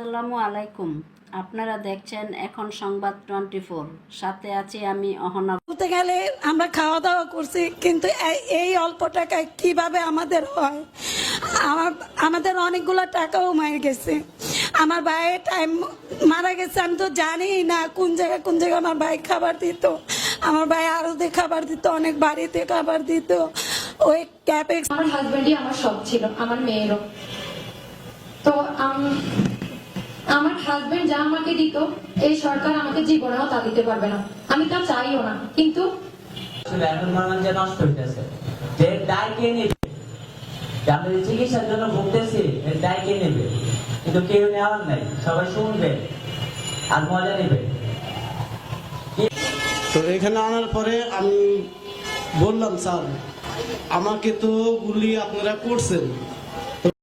আসসালামু আলাইকুম। আপনারা দেখছেন এখন সংবাদ 24, সাথে আছি আমি অহনা। বলতে গেলে আমরা খাওয়া দাওয়া করছি, কিন্তু এই অল্প টাকায় কিভাবে আমাদের হয়? আমাদের অনেকগুলো টাকাও মারা গেছে। আমার ভাইয়ের টাইম মারা গেছে, আমি তো জানি না কোন জায়গায় আমার ভাই খাবার দিত। আমার ভাই আরতে খাবার দিত, অনেক বাড়িতে খাবার দিত। ওই ক্যাপেক্স আমার হাজবেন্ডই আমার সব ছিল, আমার মেয়েরও। তো আমার হাজবেন্ড যা আমাকে দিত, এই সরকার আমাকে জীবনেও তা দিতে পারবে না। আমি তা চাইও না, কিন্তু এখন মনে যে নষ্ট হইতেছে, যে দায় কে নেবে? আমরা যে চিকিৎসার জন্য ভুগতেছি, এর দায় কে নেবে? কিন্তু কেউ নেওয়ার নাই, সবাই শুনবে আর মজা নেবে। তো এখানে আনার পরে আমি বললাম, স্যার আমাকে তো গুলি আপনারা করছেন,